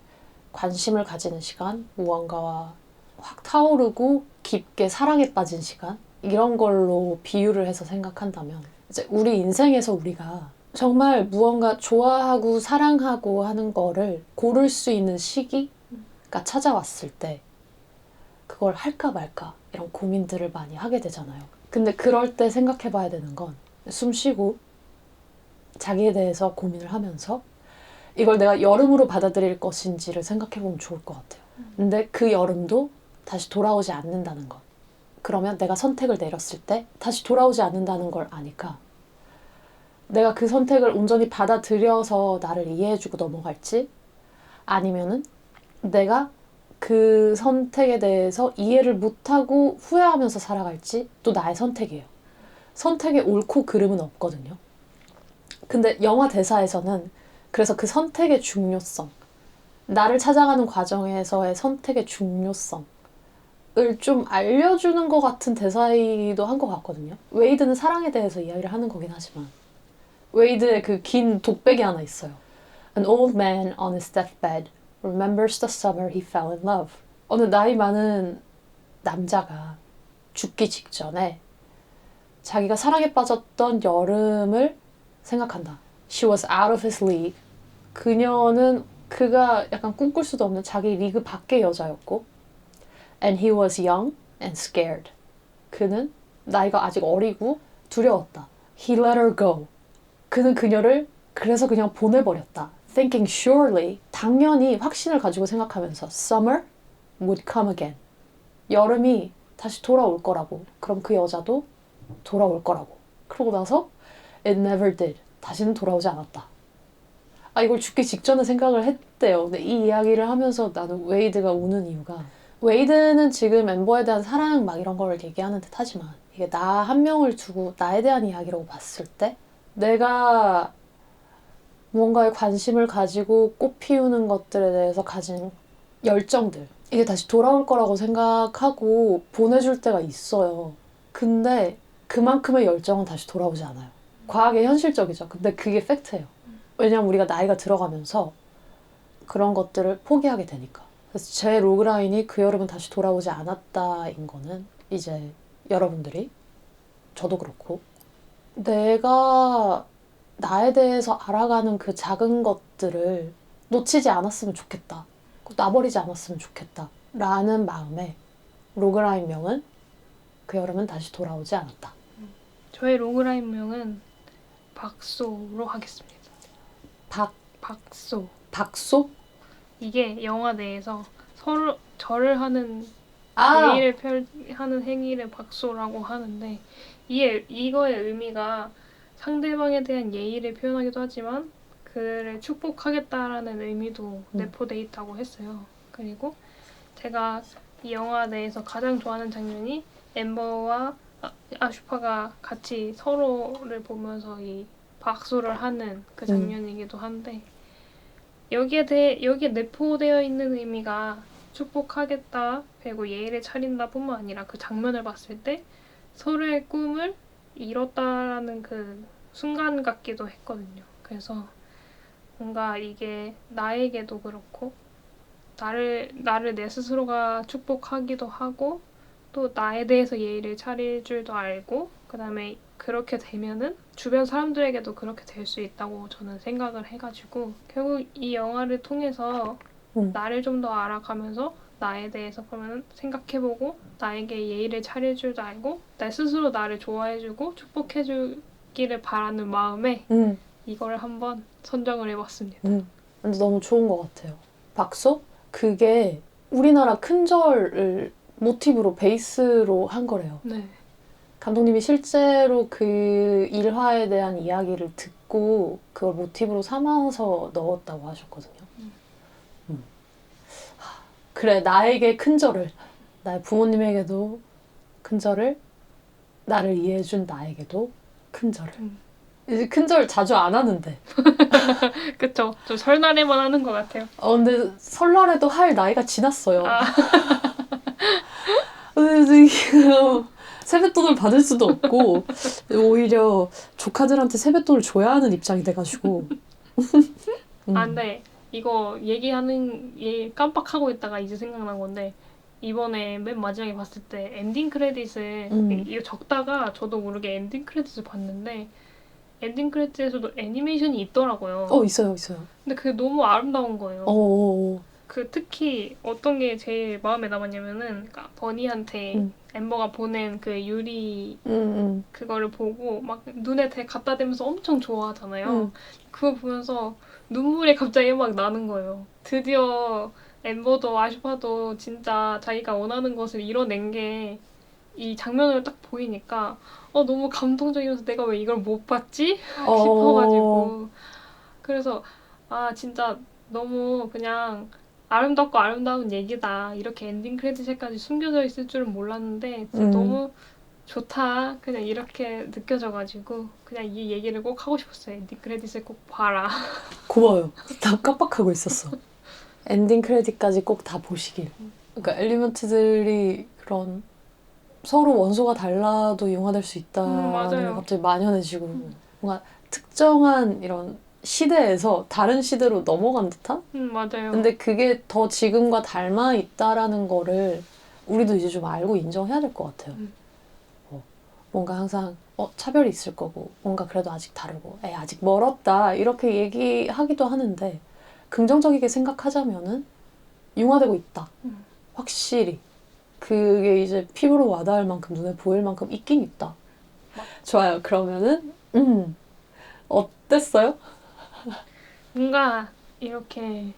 관심을 가지는 시간, 무언가와 확 타오르고 깊게 사랑에 빠진 시간, 이런 걸로 비유를 해서 생각한다면 이제 우리 인생에서 우리가 정말 무언가 좋아하고 사랑하고 하는 거를 고를 수 있는 시기가 찾아왔을 때 그걸 할까 말까 이런 고민들을 많이 하게 되잖아요. 근데 그럴 때 생각해 봐야 되는 건 숨 쉬고 자기에 대해서 고민을 하면서 이걸 내가 여름으로 받아들일 것인지를 생각해보면 좋을 것 같아요. 근데 그 여름도 다시 돌아오지 않는다는 것. 그러면 내가 선택을 내렸을 때 다시 돌아오지 않는다는 걸 아니까 내가 그 선택을 온전히 받아들여서 나를 이해해주고 넘어갈지 아니면은 내가 그 선택에 대해서 이해를 못하고 후회하면서 살아갈지 또 나의 선택이에요. 선택에 옳고 그름은 없거든요. 근데 영화 대사에서는 그래서 그 선택의 중요성, 나를 찾아가는 과정에서의 선택의 중요성을 좀 알려주는 것 같은 대사이기도 한 것 같거든요. 웨이드는 사랑에 대해서 이야기를 하는 거긴 하지만 웨이드의 그 긴 독백이 하나 있어요. An old man on his deathbed remembers the summer he fell in love. 어느 나이 많은 남자가 죽기 직전에 자기가 사랑에 빠졌던 여름을 생각한다. She was out of his league. 그녀는 그가 약간 꿈꿀 수도 없는 자기 리그 밖의 여자였고 And he was young and scared. 그는 나이가 아직 어리고 두려웠다. He let her go. 그는 그녀를 그래서 그냥 보내버렸다. Thinking surely, 당연히 확신을 가지고 생각하면서 Summer would come again. 여름이 다시 돌아올 거라고. 그럼 그 여자도 돌아올 거라고. 그러고 나서 It never did. 다시는 돌아오지 않았다. 아, 이걸 죽기 직전에 생각을 했대요. 근데 이 이야기를 하면서 나는 웨이드가 우는 이유가 웨이드는 지금 엠버에 대한 사랑 막 이런 걸 얘기하는 듯 하지만 이게 나 한 명을 두고 나에 대한 이야기라고 봤을 때 내가 무언가에 관심을 가지고 꽃 피우는 것들에 대해서 가진 열정들 이게 다시 돌아올 거라고 생각하고 보내줄 때가 있어요. 근데 그만큼의 열정은 다시 돌아오지 않아요. 과하게 현실적이죠. 근데 그게 팩트예요. 왜냐면 우리가 나이가 들어가면서 그런 것들을 포기하게 되니까. 그래서 제 로그라인이 그 여름은 다시 돌아오지 않았다인 거는 이제 여러분들이 저도 그렇고 내가 나에 대해서 알아가는 그 작은 것들을 놓치지 않았으면 좋겠다. 놔버리지 않았으면 좋겠다. 라는 마음에 로그라인명은 그 여름은 다시 돌아오지 않았다. 저의 로그라인명은 박소로 하겠습니다. 박소. 박소? 이게 영화 내에서 서로 절을 하는 아! 예의를 하는 행위를 박소라고 하는데 이거의 의미가 상대방에 대한 예의를 표현하기도 하지만 그를 축복하겠다라는 의미도 내포돼 있다고 했어요. 그리고 제가 이 영화 내에서 가장 좋아하는 장면이 엠버와 아슈파가 같이 서로를 보면서 이 박수를 하는 그 장면이기도 한데 여기에 내포되어 있는 의미가 축복하겠다, 그리고 예의를 차린다 뿐만 아니라 그 장면을 봤을 때 서로의 꿈을 이뤘다라는 그 순간 같기도 했거든요. 그래서 뭔가 이게 나에게도 그렇고 나를 내 스스로가 축복하기도 하고 또 나에 대해서 예의를 차릴 줄도 알고 그 다음에 그렇게 되면은 주변 사람들에게도 그렇게 될 수 있다고 저는 생각을 해가지고 결국 이 영화를 통해서 나를 좀 더 알아가면서 나에 대해서 그러면 생각해보고 나에게 예의를 차릴 줄도 알고 나 스스로 나를 좋아해주고 축복해주기를 바라는 마음에 이걸 한번 선정을 해봤습니다. 근데 너무 좋은 것 같아요. 박소? 그게 우리나라 큰절을 모티브로 베이스로 한 거래요. 네. 감독님이 실제로 그 일화에 대한 이야기를 듣고 그걸 모티브로 삼아서 넣었다고 하셨거든요. 그래, 나에게 큰절을, 나의 부모님에게도 큰절을, 나를 이해해준 나에게도 큰절을. 이제 큰절 자주 안 하는데. 그쵸. 좀 설날에만 하는 것 같아요. 근데 설날에도 할 나이가 지났어요. 아. 세뱃돈을 받을 수도 없고 오히려 조카들한테 세뱃돈을 줘야 하는 입장이 돼가지고. 근데 이거 깜빡하고 있다가 이제 생각난 건데 이번에 맨 마지막에 봤을 때 엔딩 크레딧을 이거 적다가 저도 모르게 엔딩 크레딧을 봤는데 엔딩 크레딧에서도 애니메이션이 있더라고요. 있어요. 근데 그게 너무 아름다운 거예요. 그 특히 어떤 게 제일 마음에 남았냐면은 그러니까 버니한테 엠버가 보낸 그 유리 그거를 보고 막 눈에 되게 갖다 대면서 엄청 좋아하잖아요. 그거 보면서 눈물이 갑자기 막 나는 거예요. 드디어 엠버도 아슈파도 진짜 자기가 원하는 것을 이뤄낸 게 이 장면으로 딱 보이니까 너무 감동적이면서 내가 왜 이걸 못 봤지? 싶어가지고 그래서 아 진짜 너무 그냥 아름답고 아름다운 얘기다. 이렇게 엔딩 크레딧에까지 숨겨져 있을 줄은 몰랐는데 진짜 너무 좋다. 그냥 이렇게 느껴져가지고 그냥 이 얘기를 꼭 하고 싶었어요. 엔딩 크레딧을 꼭 봐라. 고마워요. 나 깜빡하고 있었어. 엔딩 크레딧까지 꼭 다 보시길. 그러니까 엘리먼트들이 그런 서로 원소가 달라도 융화될 수 있다는 맞아요. 게 갑자기 만연해지고 뭔가 특정한 이런 시대에서 다른 시대로 넘어간 듯한? 맞아요. 근데 그게 더 지금과 닮아 있다라는 거를 우리도 이제 좀 알고 인정해야 될 것 같아요. 뭔가 항상 차별이 있을 거고 뭔가 그래도 아직 다르고 아직 멀었다 이렇게 얘기하기도 하는데 긍정적이게 생각하자면은 융화되고 있다. 확실히. 그게 이제 피부로 와닿을 만큼 눈에 보일 만큼 있긴 있다. 좋아요. 그러면은 어땠어요? 뭔가 이렇게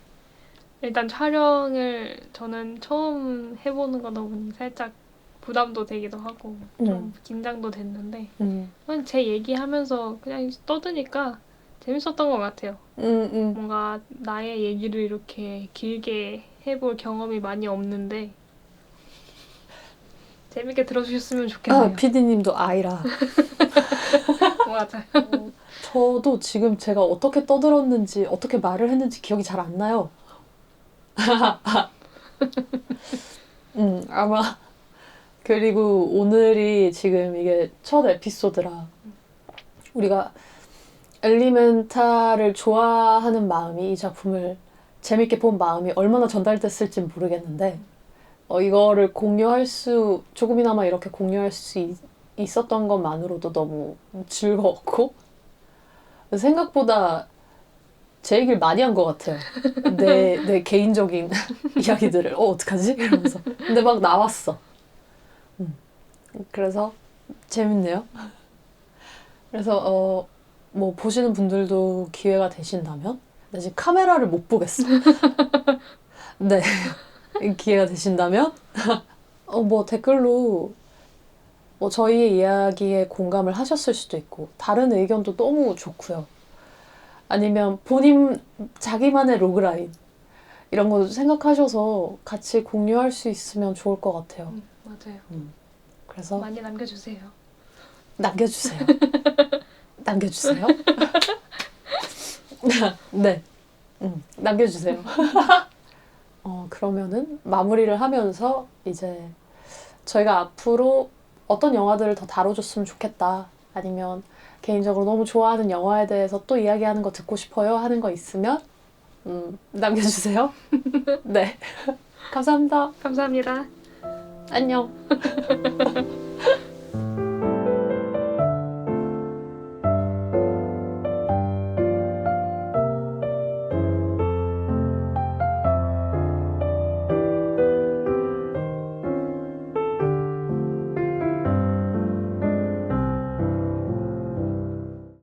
일단 촬영을 저는 처음 해보는 거다 보니 살짝 부담도 되기도 하고 좀 긴장도 됐는데 그냥 제 얘기하면서 그냥 떠드니까 재밌었던 것 같아요. 뭔가 나의 얘기를 이렇게 길게 해볼 경험이 많이 없는데 재밌게 들어주셨으면 좋겠네요. PD님도 아이라. 맞아요. 저도 지금 제가 어떻게 떠들었는지 어떻게 말을 했는지 기억이 잘 안 나요. 아마 그리고 오늘이 지금 이게 첫 에피소드라 우리가 엘리멘탈을 좋아하는 마음이 이 작품을 재밌게 본 마음이 얼마나 전달됐을지 모르겠는데 이거를 조금이나마 이렇게 공유할 수 있었던 것만으로도 너무 즐거웠고 생각보다 제 얘기를 많이 한 것 같아요. 내 개인적인 이야기들을 어떡하지? 이러면서 근데 막 나왔어. 그래서 재밌네요. 그래서 뭐 보시는 분들도 기회가 되신다면 나 지금 카메라를 못 보겠어. 네. 기회가 되신다면 뭐 댓글로 뭐 저희의 이야기에 공감을 하셨을 수도 있고 다른 의견도 너무 좋고요. 아니면 자기만의 로그라인 이런 거 생각하셔서 같이 공유할 수 있으면 좋을 것 같아요. 맞아요. 그래서 많이 남겨주세요. 남겨주세요. 남겨주세요. 네. 남겨주세요. 그러면은 마무리를 하면서 이제 저희가 앞으로 어떤 영화들을 더 다뤄줬으면 좋겠다. 아니면 개인적으로 너무 좋아하는 영화에 대해서 또 이야기하는 거 듣고 싶어요 하는 거 있으면 남겨주세요. 네. 감사합니다. 감사합니다. 안녕.